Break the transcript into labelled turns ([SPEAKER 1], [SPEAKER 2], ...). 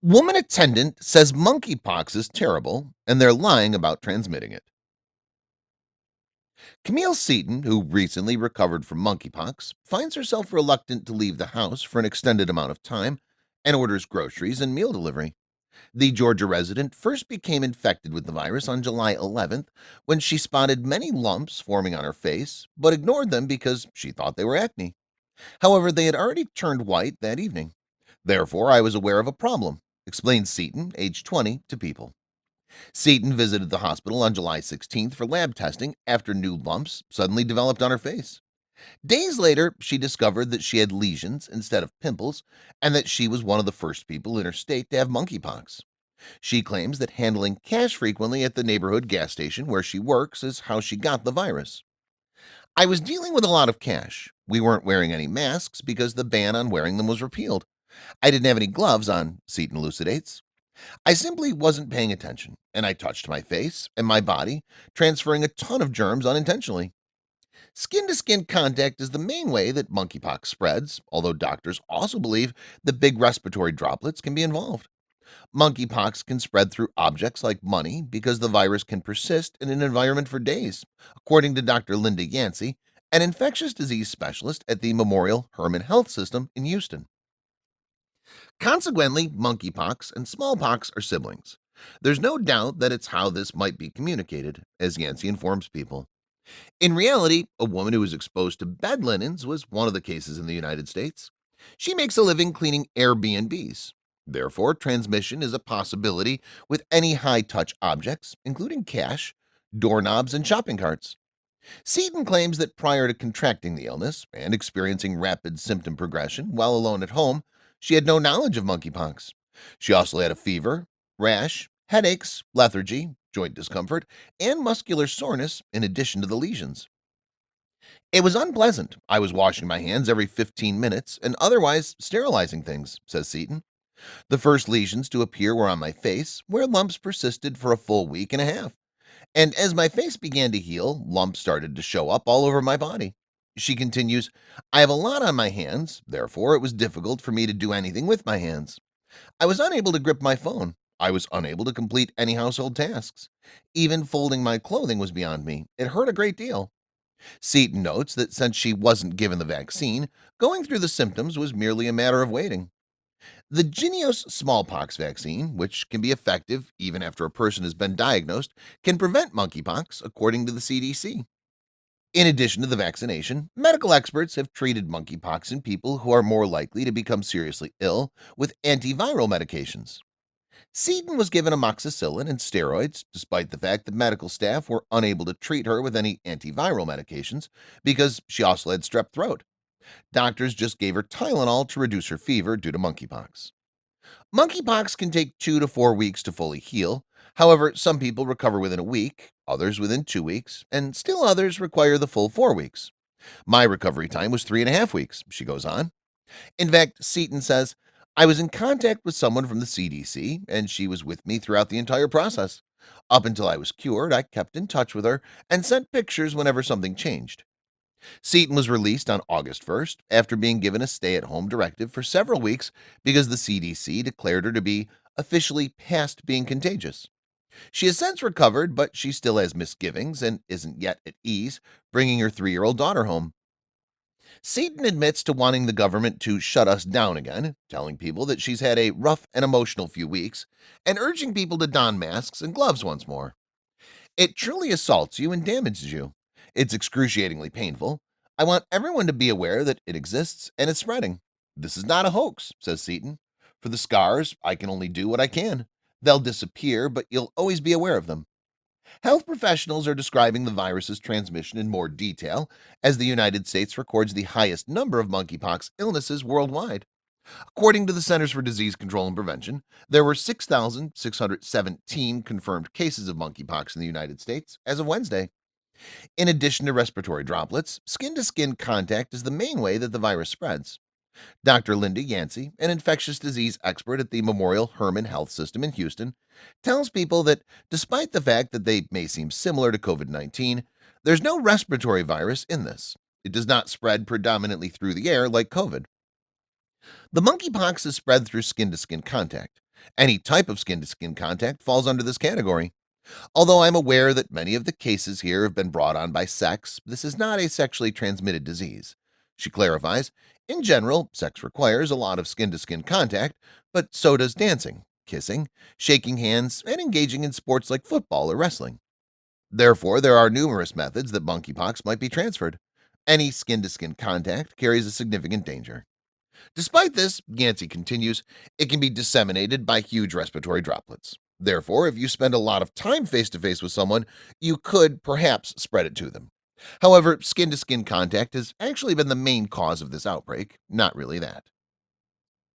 [SPEAKER 1] Woman attendant says monkeypox is terrible and they're lying about transmitting it. Camille Seaton, who recently recovered from monkeypox, finds herself reluctant to leave the house for an extended amount of time and orders groceries and meal delivery. The Georgia resident first became infected with the virus on July 11th when she spotted many lumps forming on her face, but ignored them because she thought they were acne. However, they had already turned white that evening. Therefore, I was aware of a problem, explained Seaton, age 20, to People. Seaton visited the hospital on July 16th for lab testing after new lumps suddenly developed on her face. Days later, she discovered that she had lesions instead of pimples and that she was one of the first people in her state to have monkeypox. She claims that handling cash frequently at the neighborhood gas station where she works is how she got the virus. I was dealing with a lot of cash. We weren't wearing any masks because the ban on wearing them was repealed. I didn't have any gloves on, Seaton elucidates. I simply wasn't paying attention, and I touched my face and my body, transferring a ton of germs unintentionally. Skin to skin contact is the main way that monkeypox spreads, although doctors also believe that big respiratory droplets can be involved. Monkeypox can spread through objects like money because the virus can persist in an environment for days, according to Dr. Linda Yancey, an infectious disease specialist at the Memorial Hermann Health System in Houston. Consequently, monkeypox and smallpox are siblings. There's no doubt that it's how this might be communicated, as Yancey informs People. In reality, a woman who was exposed to bed linens was one of the cases in the United States. She makes a living cleaning Airbnbs. Therefore, transmission is a possibility with any high touch objects, including cash, doorknobs, and shopping carts. Seaton claims that prior to contracting the illness and experiencing rapid symptom progression while alone at home, she had no knowledge of monkeypox. She also had a fever, rash, headaches, lethargy, joint discomfort, and muscular soreness in addition to the lesions. It was unpleasant. I was washing my hands every 15 minutes and otherwise sterilizing things, says Seaton. The first lesions to appear were on my face, where lumps persisted for a full week and a half. And as my face began to heal, lumps started to show up all over my body. She continues, I have a lot on my hands, therefore it was difficult for me to do anything with my hands. I was unable to grip my phone. I was unable to complete any household tasks. Even folding my clothing was beyond me. It hurt a great deal. Seaton notes that since she wasn't given the vaccine, going through the symptoms was merely a matter of waiting. The Jynneos smallpox vaccine, which can be effective even after a person has been diagnosed, can prevent monkeypox, according to the CDC. In addition to the vaccination, medical experts have treated monkeypox in people who are more likely to become seriously ill with antiviral medications. Seaton was given amoxicillin and steroids, despite the fact that medical staff were unable to treat her with any antiviral medications because she also had strep throat. Doctors just gave her Tylenol to reduce her fever due to monkeypox. Monkeypox can take 2 to 4 weeks to fully heal. However, some people recover within a week, others within 2 weeks, and still others require the full 4 weeks. My recovery time was 3.5 weeks, she goes on. In fact, Seaton says, I was in contact with someone from the CDC, and she was with me throughout the entire process. Up until I was cured, I kept in touch with her and sent pictures whenever something changed. Seaton was released on August 1st after being given a stay at home directive for several weeks because the CDC declared her to be officially past being contagious. She has since recovered, but she still has misgivings and isn't yet at ease bringing her 3-year-old daughter home. Seaton admits to wanting the government to shut us down again, telling people that she's had a rough and emotional few weeks, and urging people to don masks and gloves once more. It truly assaults you and damages you. It's excruciatingly painful. I want everyone to be aware that it exists and it's spreading. This is not a hoax, says Seaton. For the scars, I can only do what I can. They'll disappear, but you'll always be aware of them. Health professionals are describing the virus's transmission in more detail as the United States records the highest number of monkeypox illnesses worldwide. According to the Centers for Disease Control and Prevention, there were 6,617 confirmed cases of monkeypox in the United States as of Wednesday. In addition to respiratory droplets, skin to skin contact is the main way that the virus spreads. Dr. Linda Yancey, an infectious disease expert at the Memorial Hermann Health System in Houston, tells people that despite the fact that they may seem similar to COVID-19, there's no respiratory virus in this. It does not spread predominantly through the air like COVID. The monkeypox is spread through skin to skin contact. Any type of skin to skin contact falls under this category. Although I'm aware that many of the cases here have been brought on by sex, this is not a sexually transmitted disease. She clarifies, in general, sex requires a lot of skin to skin contact, but so does dancing, kissing, shaking hands, and engaging in sports like football or wrestling. Therefore, there are numerous methods that monkeypox might be transferred. Any skin to skin contact carries a significant danger. Despite this, Yancey continues, it can be disseminated by huge respiratory droplets. Therefore, if you spend a lot of time face to face with someone, you could perhaps spread it to them. However, skin to skin contact has actually been the main cause of this outbreak, not really that.